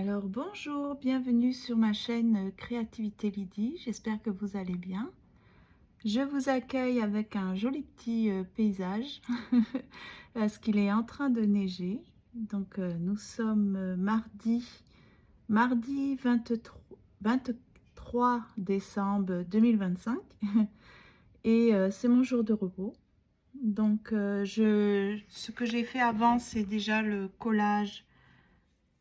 Alors bonjour, bienvenue sur ma chaîne Créativité Lydie, j'espère que vous allez bien. Je vous accueille avec un joli petit paysage parce qu'il est en train de neiger. Donc nous sommes mardi 23 décembre 2025 et c'est mon jour de repos. Donc ce que j'ai fait avant, c'est déjà le collage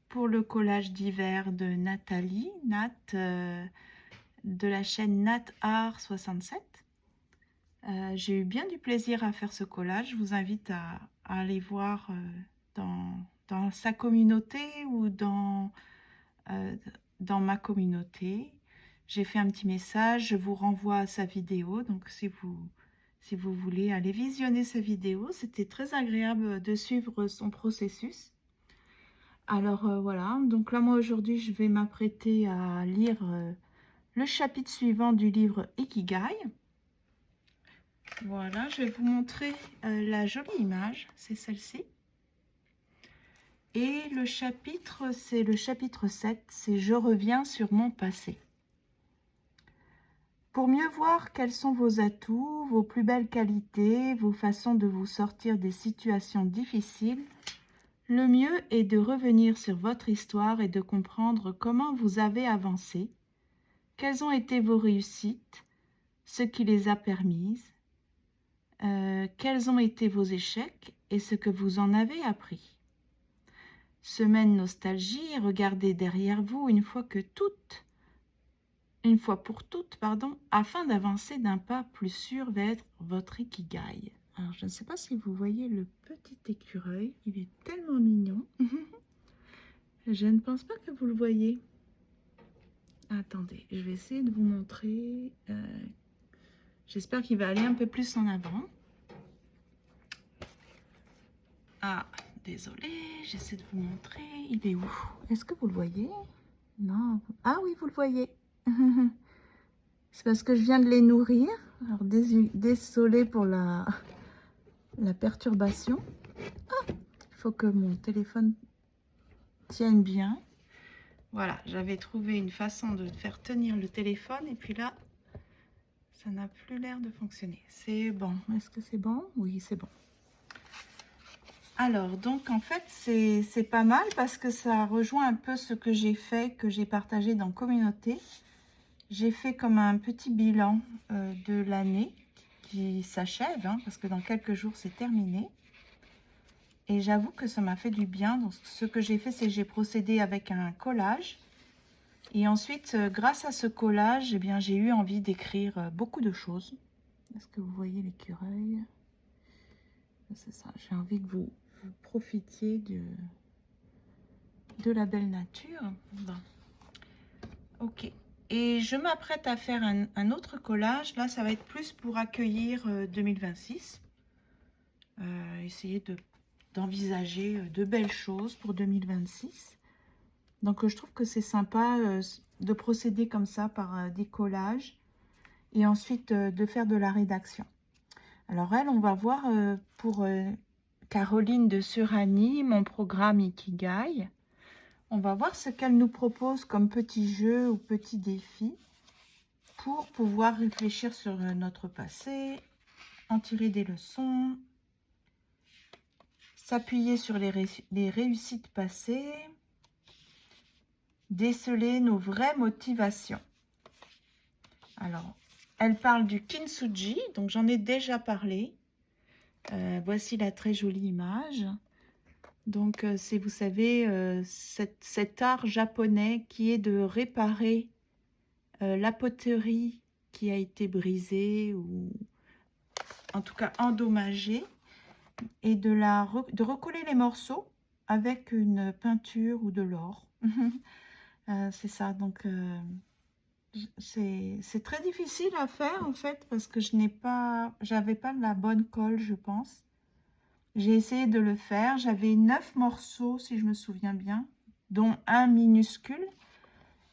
pour le collage d'hiver de Nathalie, de la chaîne Nat Art 67. J'ai eu bien du plaisir à faire ce collage. Je vous invite à aller voir dans sa communauté ou euh, dans ma communauté. J'ai fait un petit message, je vous renvoie à sa vidéo. Donc si vous voulez aller visionner sa vidéo, c'était très agréable de suivre son processus. Alors voilà, donc là moi aujourd'hui je vais m'apprêter à lire le chapitre suivant du livre Ikigai. Voilà, je vais vous montrer la jolie image, c'est celle-ci. Et le chapitre, c'est le chapitre 7, c'est Je reviens sur mon passé. Pour mieux voir quels sont vos atouts, vos plus belles qualités, vos façons de vous sortir des situations difficiles, le mieux est de revenir sur votre histoire et de comprendre comment vous avez avancé. Quelles ont été vos réussites, ce qui les a permises, quels ont été vos échecs et ce que vous en avez appris. Semaine nostalgie et regardez derrière vous une fois pour toutes, afin d'avancer d'un pas plus sûr vers votre Ikigai. Alors je ne sais pas si vous voyez le petit écureuil, il est tellement mignon. Je ne pense pas que vous le voyez. Attendez, je vais essayer de vous montrer. J'espère qu'il va aller un peu plus en avant. Ah, désolé, j'essaie de vous montrer. Il est où? Est-ce que vous le voyez? Non. Ah oui, vous le voyez. C'est parce que je viens de les nourrir. Alors, désolé pour la perturbation. Ah, il faut que mon téléphone tienne bien. Voilà, j'avais trouvé une façon de faire tenir le téléphone et puis là, ça n'a plus l'air de fonctionner. C'est bon. Est-ce que c'est bon? Oui, c'est bon. Alors, donc en fait, c'est pas mal parce que ça rejoint un peu ce que j'ai fait, que j'ai partagé dans Communauté. J'ai fait comme un petit bilan de l'année qui s'achève, hein, parce que dans quelques jours, c'est terminé. Et j'avoue que ça m'a fait du bien. Donc, ce que j'ai fait, c'est que j'ai procédé avec un collage. Et ensuite, grâce à ce collage, eh bien, j'ai eu envie d'écrire beaucoup de choses. Est-ce que vous voyez l'écureuil? C'est ça, j'ai envie que vous profitiez de la belle nature. Bon. Ok. Et je m'apprête à faire un autre collage. Là, ça va être plus pour accueillir 2026. Essayer d'envisager de belles choses pour 2026. Donc, je trouve que c'est sympa de procéder comme ça par des collages et ensuite de faire de la rédaction. Alors, on va voir pour Caroline de Surani, mon programme Ikigai. On va voir ce qu'elle nous propose comme petit jeu ou petit défi pour pouvoir réfléchir sur notre passé, en tirer des leçons, s'appuyer sur les réussites passées, déceler nos vraies motivations. Alors, elle parle du kintsugi, donc j'en ai déjà parlé. Voici la très jolie image. Donc, c'est, vous savez, cet art japonais qui est de réparer la poterie qui a été brisée ou en tout cas endommagée et de recoller les morceaux avec une peinture ou de l'or. C'est ça, donc c'est très difficile à faire en fait parce que j'avais pas la bonne colle, je pense. J'ai essayé de le faire, j'avais 9 morceaux si je me souviens bien, dont un minuscule,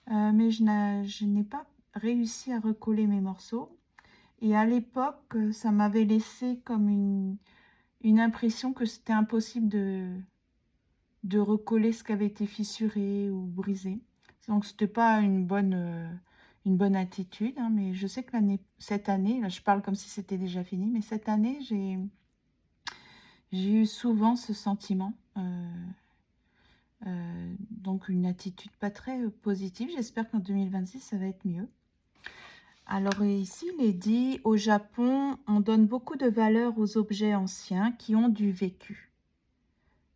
mais je n'ai pas réussi à recoller mes morceaux. Et à l'époque, ça m'avait laissé comme une impression que c'était impossible de recoller ce qui avait été fissuré ou brisé. Donc, c'était pas une bonne attitude, hein, mais je sais que cette année, là, je parle comme si c'était déjà fini, mais cette année, j'ai eu souvent ce sentiment. Donc, une attitude pas très positive. J'espère qu'en 2026, ça va être mieux. Alors ici, il est dit, au Japon, on donne beaucoup de valeur aux objets anciens qui ont du vécu.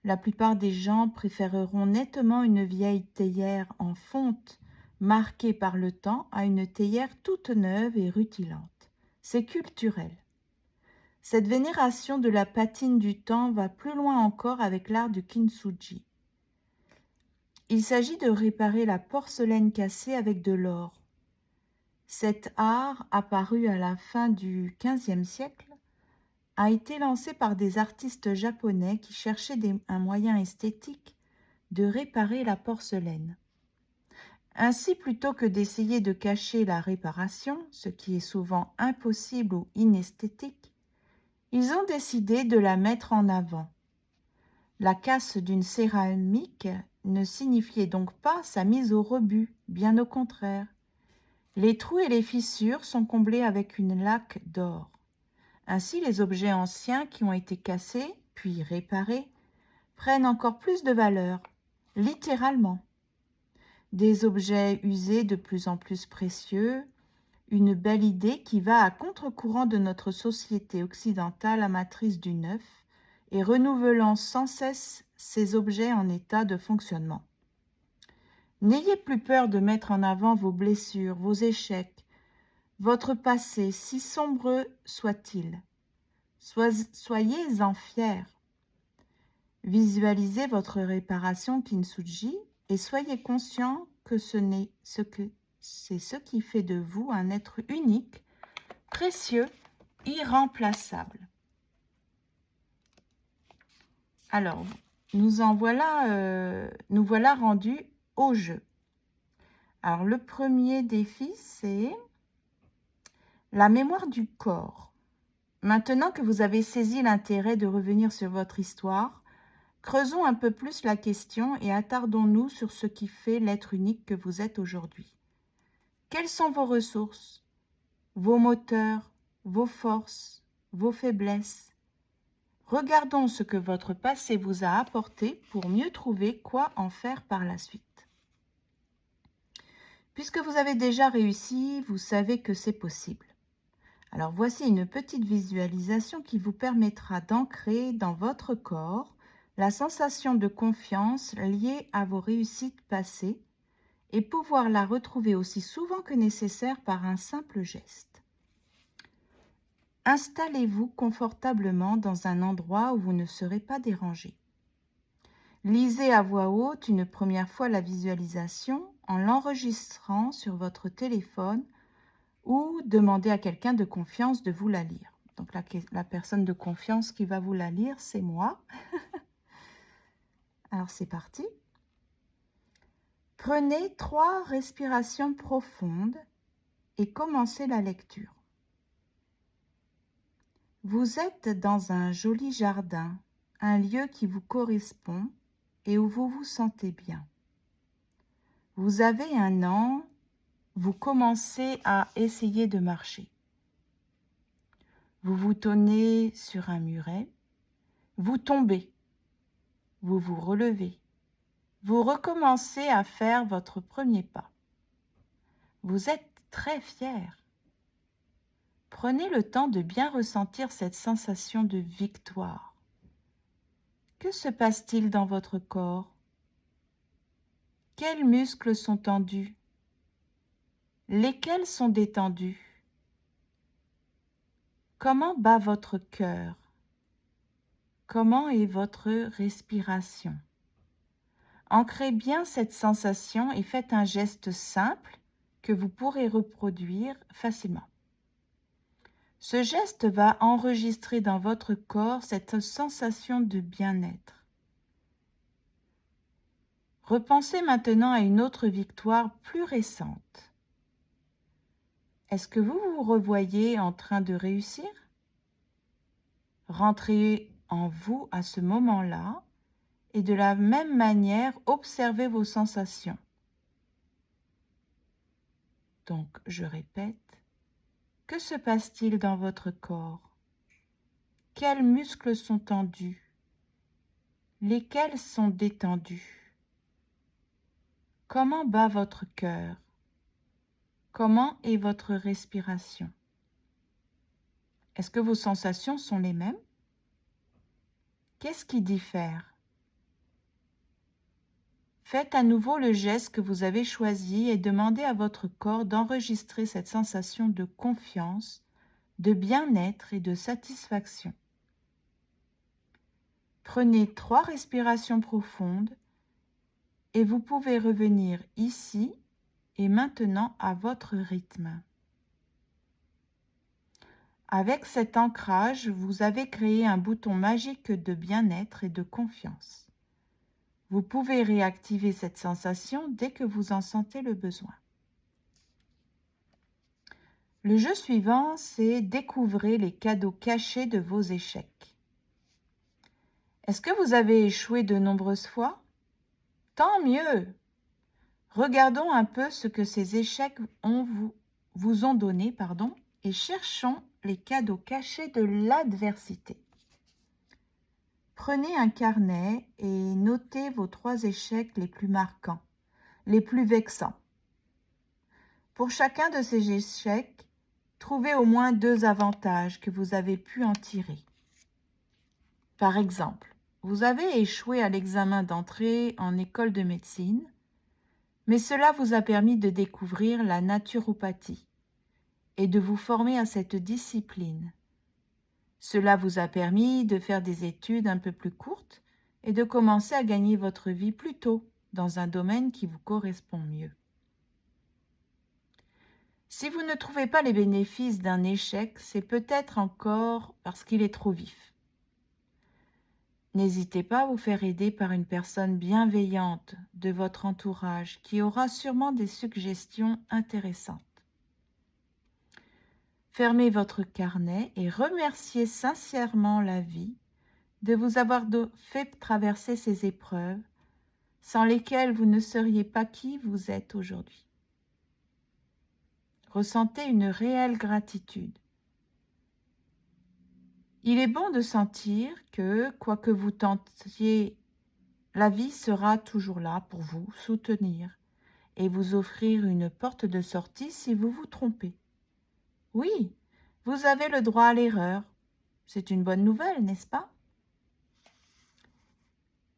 La plupart des gens préféreront nettement une vieille théière en fonte marquée par le temps à une théière toute neuve et rutilante. C'est culturel. Cette vénération de la patine du temps va plus loin encore avec l'art du kintsugi. Il s'agit de réparer la porcelaine cassée avec de l'or. Cet art, apparu à la fin du XVe siècle, a été lancé par des artistes japonais qui cherchaient un moyen esthétique de réparer la porcelaine. Ainsi, plutôt que d'essayer de cacher la réparation, ce qui est souvent impossible ou inesthétique, ils ont décidé de la mettre en avant. La casse d'une céramique ne signifiait donc pas sa mise au rebut, bien au contraire. Les trous et les fissures sont comblés avec une laque d'or. Ainsi, les objets anciens qui ont été cassés, puis réparés, prennent encore plus de valeur, littéralement. Des objets usés de plus en plus précieux, une belle idée qui va à contre-courant de notre société occidentale amatrice du neuf et renouvelant sans cesse ces objets en état de fonctionnement. N'ayez plus peur de mettre en avant vos blessures, vos échecs, votre passé, si sombre soit-il. Soyez-en fiers. Visualisez votre réparation kintsugi et soyez conscient que c'est ce qui fait de vous un être unique, précieux, irremplaçable. Alors, nous voilà rendus au jeu. Alors, le premier défi, c'est la mémoire du corps. Maintenant que vous avez saisi l'intérêt de revenir sur votre histoire, creusons un peu plus la question et attardons-nous sur ce qui fait l'être unique que vous êtes aujourd'hui. Quelles sont vos ressources, vos moteurs, vos forces, vos faiblesses? Regardons ce que votre passé vous a apporté pour mieux trouver quoi en faire par la suite. Puisque vous avez déjà réussi, vous savez que c'est possible. Alors voici une petite visualisation qui vous permettra d'ancrer dans votre corps la sensation de confiance liée à vos réussites passées et pouvoir la retrouver aussi souvent que nécessaire par un simple geste. Installez-vous confortablement dans un endroit où vous ne serez pas dérangé. Lisez à voix haute une première fois la visualisation en l'enregistrant sur votre téléphone ou demandez à quelqu'un de confiance de vous la lire. Donc la personne de confiance qui va vous la lire, c'est moi. Alors c'est parti. Prenez 3 respirations profondes et commencez la lecture. Vous êtes dans un joli jardin, un lieu qui vous correspond et où vous vous sentez bien. Vous avez 1 an, vous commencez à essayer de marcher. Vous vous tenez sur un muret, vous tombez, vous vous relevez, vous recommencez à faire votre premier pas. Vous êtes très fier. Prenez le temps de bien ressentir cette sensation de victoire. Que se passe-t-il dans votre corps? Quels muscles sont tendus? Lesquels sont détendus? Comment bat votre cœur? Comment est votre respiration? Ancrez bien cette sensation et faites un geste simple que vous pourrez reproduire facilement. Ce geste va enregistrer dans votre corps cette sensation de bien-être. Repensez maintenant à une autre victoire plus récente. Est-ce que vous vous revoyez en train de réussir? Rentrez en vous à ce moment-là et de la même manière, observez vos sensations. Donc, je répète, que se passe-t-il dans votre corps? Quels muscles sont tendus? Lesquels sont détendus? Comment bat votre cœur? Comment est votre respiration? Est-ce que vos sensations sont les mêmes? Qu'est-ce qui diffère? Faites à nouveau le geste que vous avez choisi et demandez à votre corps d'enregistrer cette sensation de confiance, de bien-être et de satisfaction. Prenez 3 respirations profondes et vous pouvez revenir ici et maintenant à votre rythme. Avec cet ancrage, vous avez créé un bouton magique de bien-être et de confiance. Vous pouvez réactiver cette sensation dès que vous en sentez le besoin. Le jeu suivant, c'est découvrir les cadeaux cachés de vos échecs. Est-ce que vous avez échoué de nombreuses fois? Tant mieux! Regardons un peu ce que ces échecs vous ont donné, et cherchons les cadeaux cachés de l'adversité. Prenez un carnet et notez vos 3 échecs les plus marquants, les plus vexants. Pour chacun de ces échecs, trouvez au moins 2 avantages que vous avez pu en tirer. Par exemple, vous avez échoué à l'examen d'entrée en école de médecine, mais cela vous a permis de découvrir la naturopathie et de vous former à cette discipline. Cela vous a permis de faire des études un peu plus courtes et de commencer à gagner votre vie plus tôt dans un domaine qui vous correspond mieux. Si vous ne trouvez pas les bénéfices d'un échec, c'est peut-être encore parce qu'il est trop vif. N'hésitez pas à vous faire aider par une personne bienveillante de votre entourage qui aura sûrement des suggestions intéressantes. Fermez votre carnet et remerciez sincèrement la vie de vous avoir fait traverser ces épreuves sans lesquelles vous ne seriez pas qui vous êtes aujourd'hui. Ressentez une réelle gratitude. Il est bon de sentir que, quoi que vous tentiez, la vie sera toujours là pour vous soutenir et vous offrir une porte de sortie si vous vous trompez. Oui, vous avez le droit à l'erreur. C'est une bonne nouvelle, n'est-ce pas?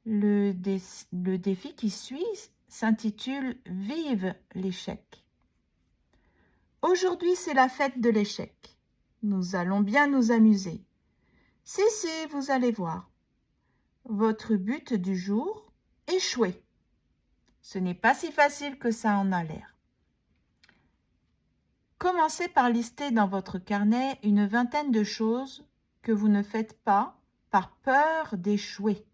Le défi qui suit s'intitule « Vive l'échec ». Aujourd'hui, c'est la fête de l'échec. Nous allons bien nous amuser. Si, vous allez voir. Votre but du jour, échouer. Ce n'est pas si facile que ça en a l'air. Commencez par lister dans votre carnet une vingtaine de choses que vous ne faites pas par peur d'échouer.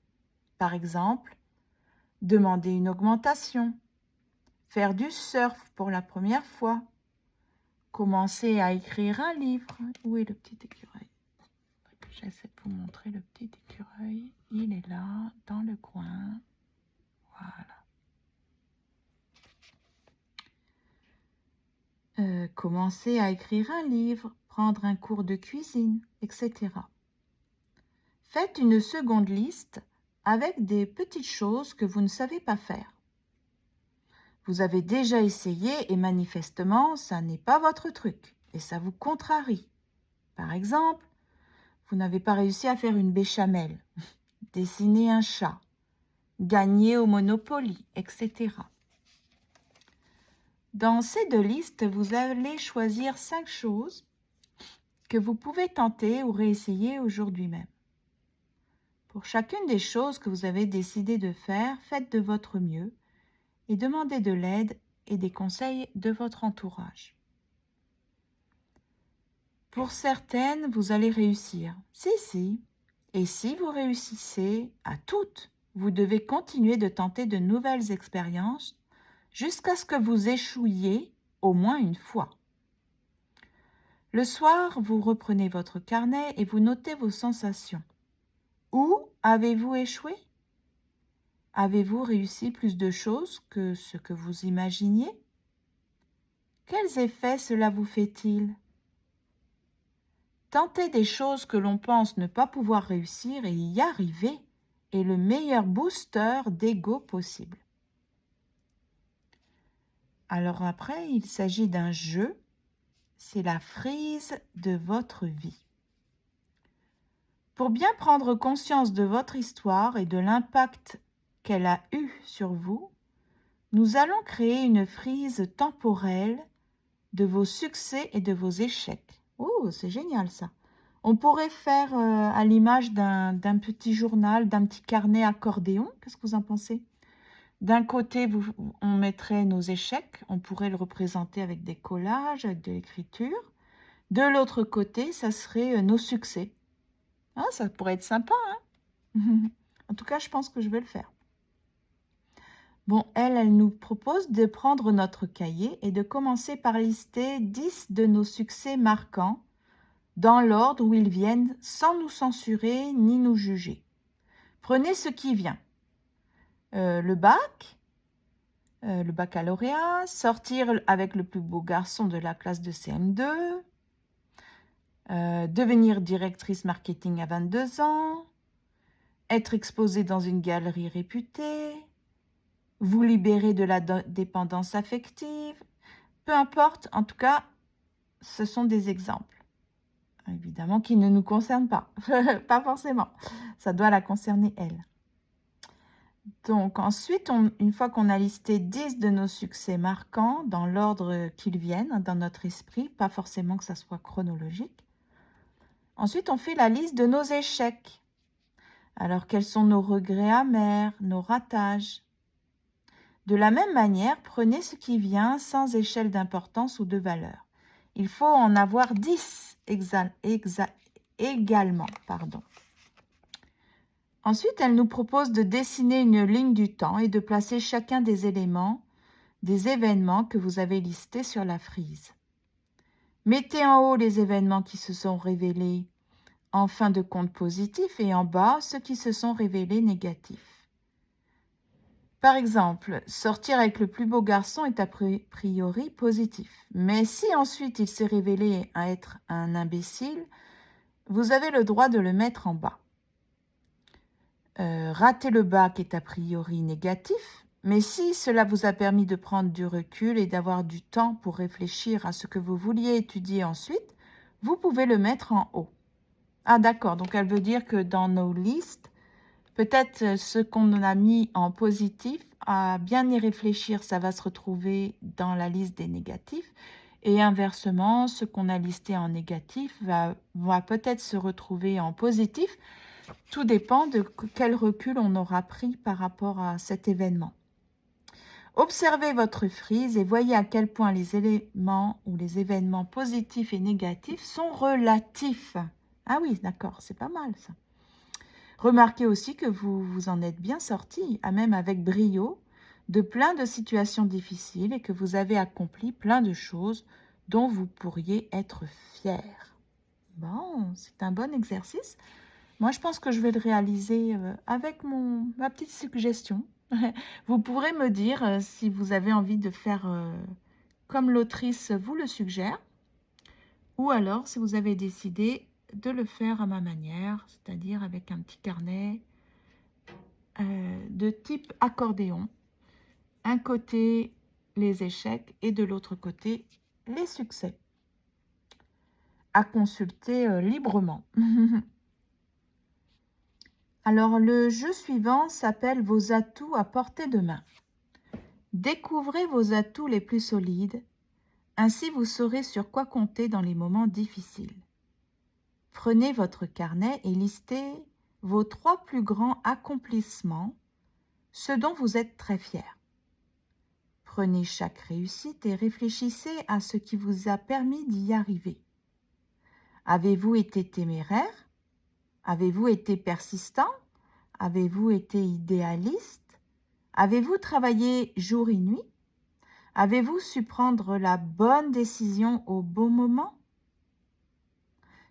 Par exemple, demander une augmentation, faire du surf pour la première fois, commencer à écrire un livre. Où est le petit écureuil? J'essaie de vous montrer le petit écureuil. Il est là, dans le coin. Voilà. Commencer à écrire un livre, prendre un cours de cuisine, etc. Faites une seconde liste avec des petites choses que vous ne savez pas faire. Vous avez déjà essayé et manifestement, ça n'est pas votre truc et ça vous contrarie. Par exemple, vous n'avez pas réussi à faire une béchamel, dessiner un chat, gagner au Monopoly, etc. Dans ces 2 listes, vous allez choisir 5 choses que vous pouvez tenter ou réessayer aujourd'hui même. Pour chacune des choses que vous avez décidé de faire, faites de votre mieux et demandez de l'aide et des conseils de votre entourage. Pour certaines, vous allez réussir. Si. Et si vous réussissez à toutes, vous devez continuer de tenter de nouvelles expériences jusqu'à ce que vous échouiez au moins une fois. Le soir, vous reprenez votre carnet et vous notez vos sensations. Où avez-vous échoué? Avez-vous réussi plus de choses que ce que vous imaginiez? Quels effets cela vous fait-il? Tenter des choses que l'on pense ne pas pouvoir réussir et y arriver est le meilleur booster d'ego possible. Alors après, il s'agit d'un jeu, c'est la frise de votre vie. Pour bien prendre conscience de votre histoire et de l'impact qu'elle a eu sur vous, nous allons créer une frise temporelle de vos succès et de vos échecs. Oh, c'est génial ça. On pourrait faire à l'image d'un petit journal, d'un petit carnet accordéon. Qu'est-ce que vous en pensez? D'un côté, on mettrait nos échecs, on pourrait le représenter avec des collages, avec de l'écriture. De l'autre côté, ça serait nos succès. Ah, ça pourrait être sympa, hein? En tout cas, je pense que je vais le faire. Bon, elle nous propose de prendre notre cahier et de commencer par lister 10 de nos succès marquants dans l'ordre où ils viennent sans nous censurer ni nous juger. Prenez ce qui vient. Le bac, le baccalauréat, sortir avec le plus beau garçon de la classe de CM2, devenir directrice marketing à 22 ans, être exposée dans une galerie réputée, vous libérer de la dépendance affective, peu importe, en tout cas, ce sont des exemples. Évidemment qui ne nous concernent pas, pas forcément, ça doit la concerner elle. Donc ensuite, une fois qu'on a listé 10 de nos succès marquants dans l'ordre qu'ils viennent dans notre esprit, pas forcément que ça soit chronologique, ensuite on fait la liste de nos échecs. Alors quels sont nos regrets amers, nos ratages? De la même manière, prenez ce qui vient sans échelle d'importance ou de valeur. Il faut en avoir 10 également. Ensuite, elle nous propose de dessiner une ligne du temps et de placer chacun des éléments, des événements que vous avez listés sur la frise. Mettez en haut les événements qui se sont révélés en fin de compte positif et en bas ceux qui se sont révélés négatifs. Par exemple, sortir avec le plus beau garçon est a priori positif. Mais si ensuite il s'est révélé être un imbécile, vous avez le droit de le mettre en bas. Rater le bac est a priori négatif, mais si cela vous a permis de prendre du recul et d'avoir du temps pour réfléchir à ce que vous vouliez étudier ensuite, vous pouvez le mettre en haut. Ah d'accord, donc elle veut dire que dans nos listes, peut-être ce qu'on a mis en positif, à bien y réfléchir, ça va se retrouver dans la liste des négatifs. Et inversement, ce qu'on a listé en négatif va peut-être se retrouver en positif. Tout dépend de quel recul on aura pris par rapport à cet événement. Observez votre frise et voyez à quel point les éléments ou les événements positifs et négatifs sont relatifs. Ah oui, d'accord, c'est pas mal ça. Remarquez aussi que vous vous en êtes bien sorti, même avec brio, de plein de situations difficiles et que vous avez accompli plein de choses dont vous pourriez être fier. Bon, c'est un bon exercice. Moi, je pense que je vais le réaliser avec ma petite suggestion. Vous pourrez me dire si vous avez envie de faire comme l'autrice vous le suggère, ou alors si vous avez décidé de le faire à ma manière, c'est-à-dire avec un petit carnet de type accordéon. Un côté les échecs et de l'autre côté les succès. À consulter librement. Alors le jeu suivant s'appelle vos atouts à portée de main. Découvrez vos atouts les plus solides, ainsi vous saurez sur quoi compter dans les moments difficiles. Prenez votre carnet et listez vos 3 plus grands accomplissements, ce dont vous êtes très fiers. Prenez chaque réussite et réfléchissez à ce qui vous a permis d'y arriver. Avez-vous été téméraire? Avez-vous été persistant? Avez-vous été idéaliste? Avez-vous travaillé jour et nuit? Avez-vous su prendre la bonne décision au bon moment?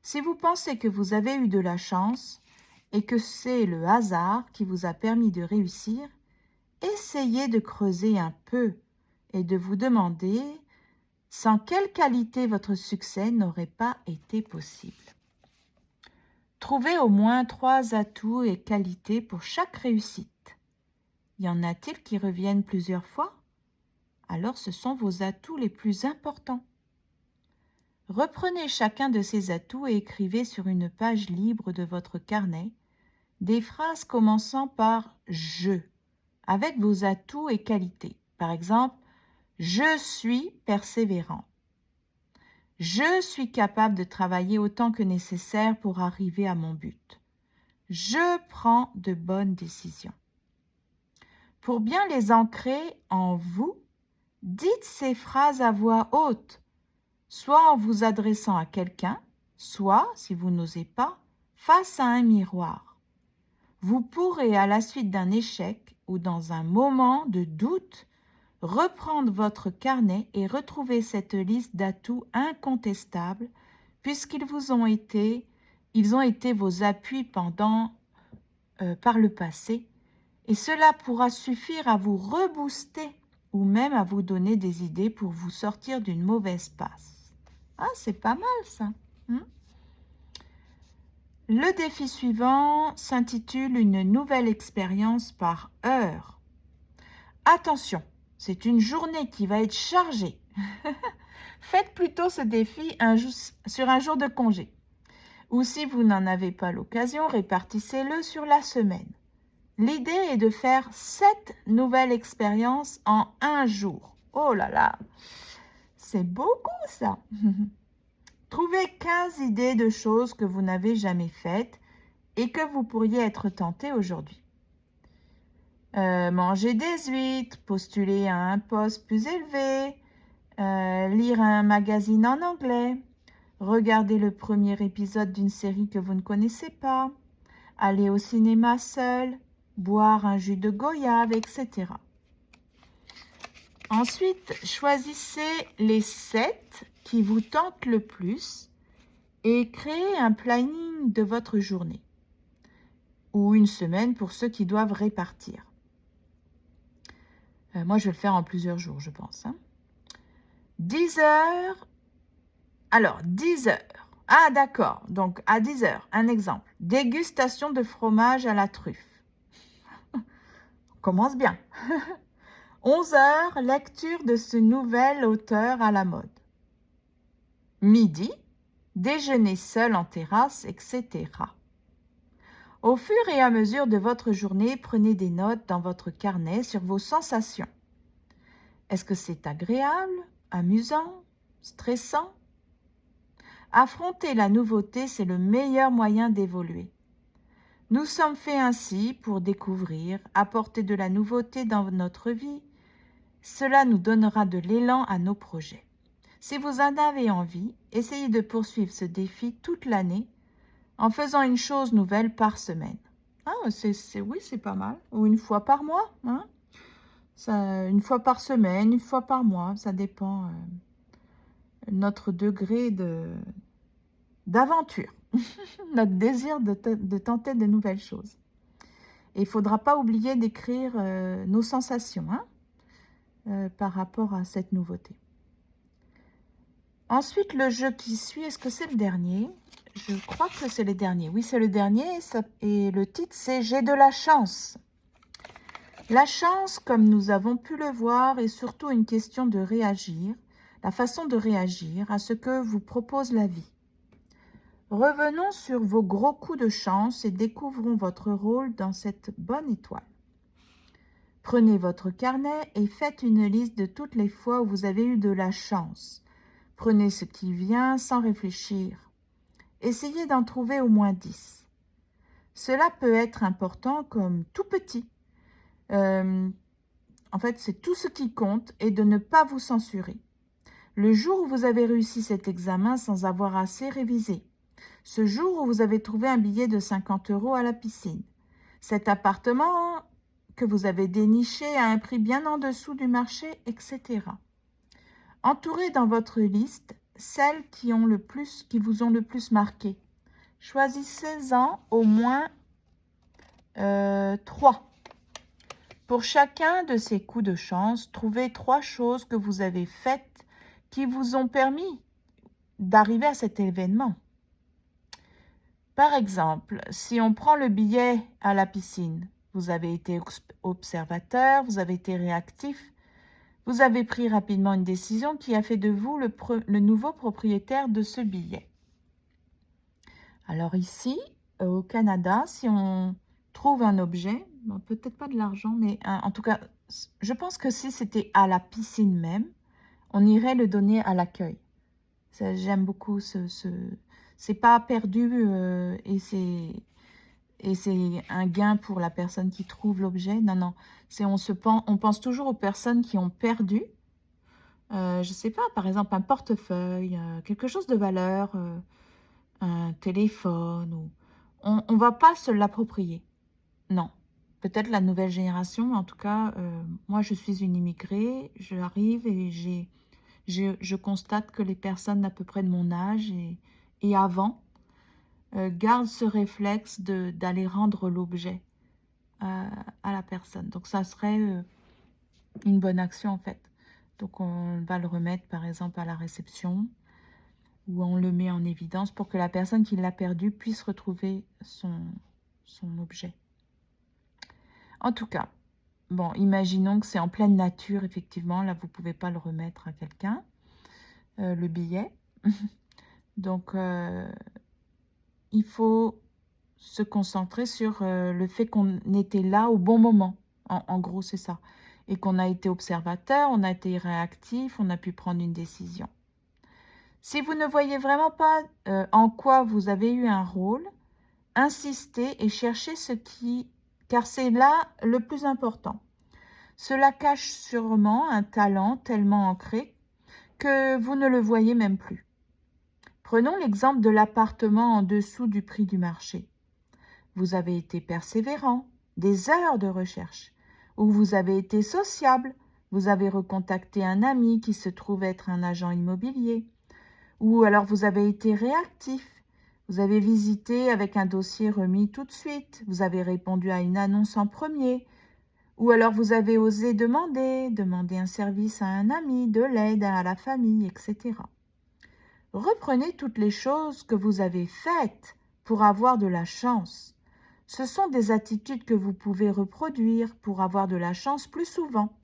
Si vous pensez que vous avez eu de la chance et que c'est le hasard qui vous a permis de réussir, essayez de creuser un peu et de vous demander sans quelle qualité votre succès n'aurait pas été possible. Trouvez au moins 3 atouts et qualités pour chaque réussite. Y en a-t-il qui reviennent plusieurs fois? Alors ce sont vos atouts les plus importants. Reprenez chacun de ces atouts et écrivez sur une page libre de votre carnet des phrases commençant par « je » avec vos atouts et qualités. Par exemple, « Je suis persévérant ». Je suis capable de travailler autant que nécessaire pour arriver à mon but. Je prends de bonnes décisions. Pour bien les ancrer en vous, dites ces phrases à voix haute, soit en vous adressant à quelqu'un, soit, si vous n'osez pas, face à un miroir. Vous pourrez, à la suite d'un échec ou dans un moment de doute, reprendre votre carnet et retrouver cette liste d'atouts incontestables puisqu'ils ont été vos appuis par le passé et cela pourra suffire à vous rebooster ou même à vous donner des idées pour vous sortir d'une mauvaise passe. Ah, c'est pas mal ça. Le défi suivant s'intitule « Une nouvelle expérience par heure ». Attention, c'est une journée qui va être chargée. Faites plutôt ce défi sur un jour de congé. Ou si vous n'en avez pas l'occasion, répartissez-le sur la semaine. L'idée est de faire 7 nouvelles expériences en un jour. Oh là là, c'est beaucoup ça. Trouvez 15 idées de choses que vous n'avez jamais faites et que vous pourriez être tenté aujourd'hui. Manger des huîtres, postuler à un poste plus élevé, lire un magazine en anglais, regarder le premier épisode d'une série que vous ne connaissez pas, aller au cinéma seul, boire un jus de goyave, etc. Ensuite, choisissez les 7 qui vous tentent le plus et créez un planning de votre journée ou une semaine pour ceux qui doivent répartir. Moi, je vais le faire en plusieurs jours, je pense. 10 heures. Alors, 10 heures. Ah, d'accord. Donc, à 10 heures, un exemple. Dégustation de fromage à la truffe. On commence bien. 11 heures, lecture de ce nouvel auteur à la mode. Midi, déjeuner seul en terrasse, etc. Au fur et à mesure de votre journée, prenez des notes dans votre carnet sur vos sensations. Est-ce que c'est agréable, amusant, stressant? Affronter la nouveauté, c'est le meilleur moyen d'évoluer. Nous sommes faits ainsi pour découvrir, apporter de la nouveauté dans notre vie. Cela nous donnera de l'élan à nos projets. Si vous en avez envie, essayez de poursuivre ce défi toute l'année en faisant une chose nouvelle par semaine. Ah, oui, c'est pas mal. Ou une fois par mois. Une fois par semaine, une fois par mois. Ça dépend notre degré d'aventure. Notre désir de tenter de nouvelles choses. Et il ne faudra pas oublier d'écrire nos sensations par rapport à cette nouveauté. Ensuite, le jeu qui suit, est-ce que c'est le dernier? Je crois que c'est le dernier. Oui, c'est le dernier et le titre, c'est « J'ai de la chance ». La chance, comme nous avons pu le voir, est surtout une question de réagir, la façon de réagir à ce que vous propose la vie. Revenons sur vos gros coups de chance et découvrons votre rôle dans cette bonne étoile. Prenez votre carnet et faites une liste de toutes les fois où vous avez eu de la chance. Prenez ce qui vient sans réfléchir. Essayez d'en trouver au moins 10. Cela peut être important comme tout petit. En fait, c'est tout ce qui compte et de ne pas vous censurer. Le jour où vous avez réussi cet examen sans avoir assez révisé. Ce jour où vous avez trouvé un billet de 50 € à la piscine. Cet appartement que vous avez déniché à un prix bien en dessous du marché, etc. Entourez dans votre liste celles qui vous ont le plus marqué. Choisissez-en au moins 3. Pour chacun de ces coups de chance, trouvez 3 choses que vous avez faites qui vous ont permis d'arriver à cet événement. Par exemple, si on prend le billet à la piscine, vous avez été observateur, vous avez été réactif, vous avez pris rapidement une décision qui a fait de vous le nouveau propriétaire de ce billet. Alors ici, au Canada, si on trouve un objet, bon, peut-être pas de l'argent, mais en tout cas, je pense que si c'était à la piscine même, on irait le donner à l'accueil. J'aime beaucoup c'est pas perdu et c'est un gain pour la personne qui trouve l'objet. Non, non, on pense toujours aux personnes qui ont perdu. Je sais pas, par exemple un portefeuille, quelque chose de valeur, un téléphone. On va pas se l'approprier. Non. Peut-être la nouvelle génération, mais en tout cas, moi je suis une immigrée, j'arrive et je constate que les personnes d'à peu près de mon âge et avant gardent ce réflexe d'aller rendre l'objet à la personne. Donc ça serait une bonne action en fait. Donc on va le remettre par exemple à la réception ou on le met en évidence pour que la personne qui l'a perdu puisse retrouver son objet. En tout cas, bon, imaginons que c'est en pleine nature, effectivement, là vous ne pouvez pas le remettre à quelqu'un, le billet. Donc il faut se concentrer sur le fait qu'on était là au bon moment. En gros, c'est ça. Et qu'on a été observateur, on a été réactif, on a pu prendre une décision. Si vous ne voyez vraiment pas en quoi vous avez eu un rôle, insistez et cherchez car c'est là le plus important. Cela cache sûrement un talent tellement ancré que vous ne le voyez même plus. Prenons l'exemple de l'appartement en dessous du prix du marché. Vous avez été persévérant, des heures de recherche, ou vous avez été sociable, vous avez recontacté un ami qui se trouve être un agent immobilier, ou alors vous avez été réactif, vous avez visité avec un dossier remis tout de suite, vous avez répondu à une annonce en premier, ou alors vous avez osé demander un service à un ami, de l'aide à la famille, etc. Reprenez toutes les choses que vous avez faites pour avoir de la chance. Ce sont des attitudes que vous pouvez reproduire pour avoir de la chance plus souvent.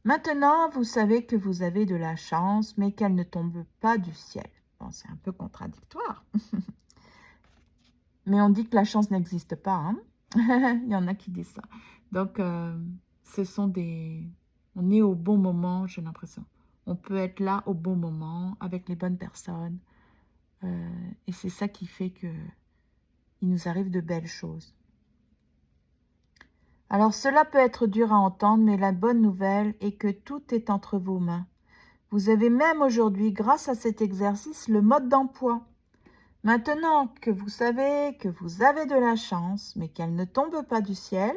Maintenant, vous savez que vous avez de la chance, mais qu'elle ne tombe pas du ciel. Bon, c'est un peu contradictoire. Mais on dit que la chance n'existe pas. Hein. Il y en a qui disent ça. Donc, ce sont des... On est au bon moment, j'ai l'impression. On peut être là au bon moment, avec les bonnes personnes. Et c'est ça qui fait que il nous arrive de belles choses. Alors cela peut être dur à entendre, mais la bonne nouvelle est que tout est entre vos mains. Vous avez même aujourd'hui, grâce à cet exercice, le mode d'emploi. Maintenant que vous savez que vous avez de la chance, mais qu'elle ne tombe pas du ciel,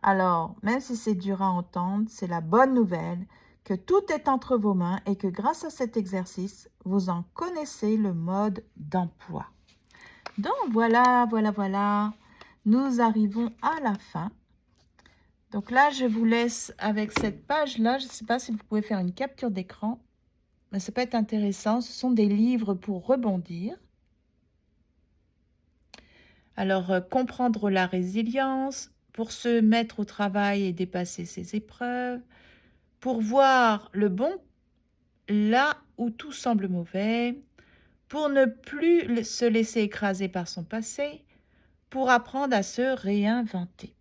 alors, même si c'est dur à entendre, c'est la bonne nouvelle que tout est entre vos mains et que grâce à cet exercice, vous en connaissez le mode d'emploi. Donc voilà, nous arrivons à la fin. Donc là, je vous laisse avec cette page-là. Je ne sais pas si vous pouvez faire une capture d'écran, mais ça peut être intéressant. Ce sont des livres pour rebondir. Alors, comprendre la résilience, pour se mettre au travail et dépasser ses épreuves, pour voir le bon là où tout semble mauvais, pour ne plus se laisser écraser par son passé, pour apprendre à se réinventer.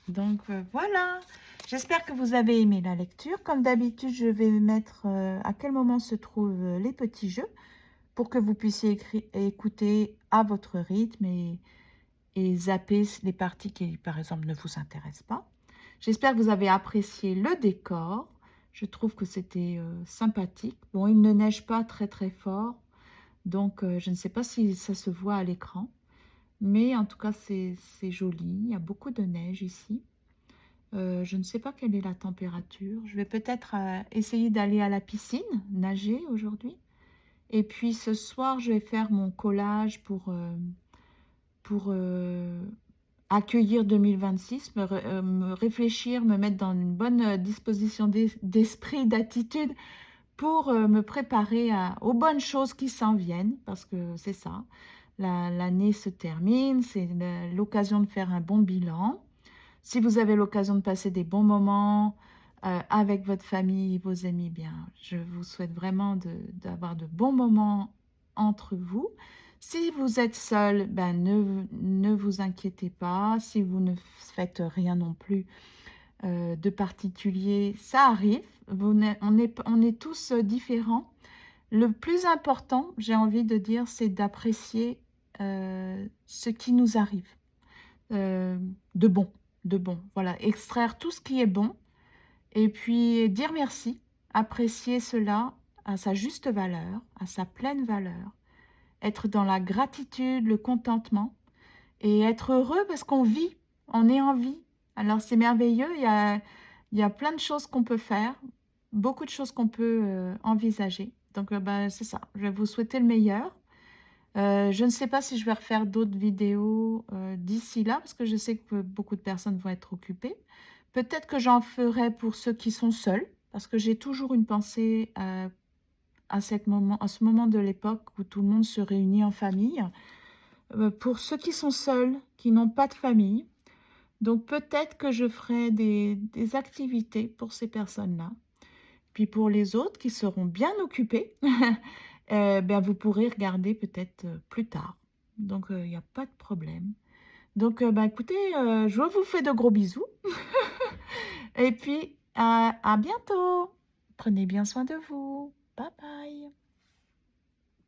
Donc voilà, j'espère que vous avez aimé la lecture. Comme d'habitude, je vais mettre à quel moment se trouvent les petits jeux pour que vous puissiez écouter à votre rythme et zapper les parties qui, par exemple, ne vous intéressent pas. J'espère que vous avez apprécié le décor. Je trouve que c'était sympathique. Bon, il ne neige pas très très fort, donc je ne sais pas si ça se voit à l'écran. Mais en tout cas, c'est joli. Il y a beaucoup de neige ici. Je ne sais pas quelle est la température. Je vais peut-être essayer d'aller à la piscine, nager aujourd'hui. Et puis ce soir, je vais faire mon collage pour accueillir 2026, me réfléchir, me mettre dans une bonne disposition d'esprit, d'attitude pour me préparer aux bonnes choses qui s'en viennent, parce que c'est ça, l'année se termine, c'est l'occasion de faire un bon bilan. Si vous avez l'occasion de passer des bons moments avec votre famille, vos amis, bien, je vous souhaite vraiment d'avoir de bons moments entre vous. Si vous êtes seul, ben, ne vous inquiétez pas. Si vous ne faites rien non plus de particulier, ça arrive. On est tous différents. Le plus important, j'ai envie de dire, c'est d'apprécier ce qui nous arrive euh, de bon, de bon. Voilà, extraire tout ce qui est bon et puis dire merci, apprécier cela à sa juste valeur, à sa pleine valeur, être dans la gratitude, le contentement et être heureux parce qu'on vit, on est en vie. Alors c'est merveilleux, il y a plein de choses qu'on peut faire, beaucoup de choses qu'on peut envisager. Donc bah, c'est ça, je vais vous souhaiter le meilleur. Je ne sais pas si je vais refaire d'autres vidéos d'ici là, parce que je sais que beaucoup de personnes vont être occupées. Peut-être que j'en ferai pour ceux qui sont seuls, parce que j'ai toujours une pensée à ce moment de l'époque où tout le monde se réunit en famille. Pour ceux qui sont seuls, qui n'ont pas de famille, donc peut-être que je ferai des activités pour ces personnes-là. Puis pour les autres qui seront bien occupés, ben vous pourrez regarder peut-être plus tard. Donc il n'y a pas de problème. Donc ben, écoutez, je vous fais de gros bisous. Et puis à bientôt. Prenez bien soin de vous. Bye bye.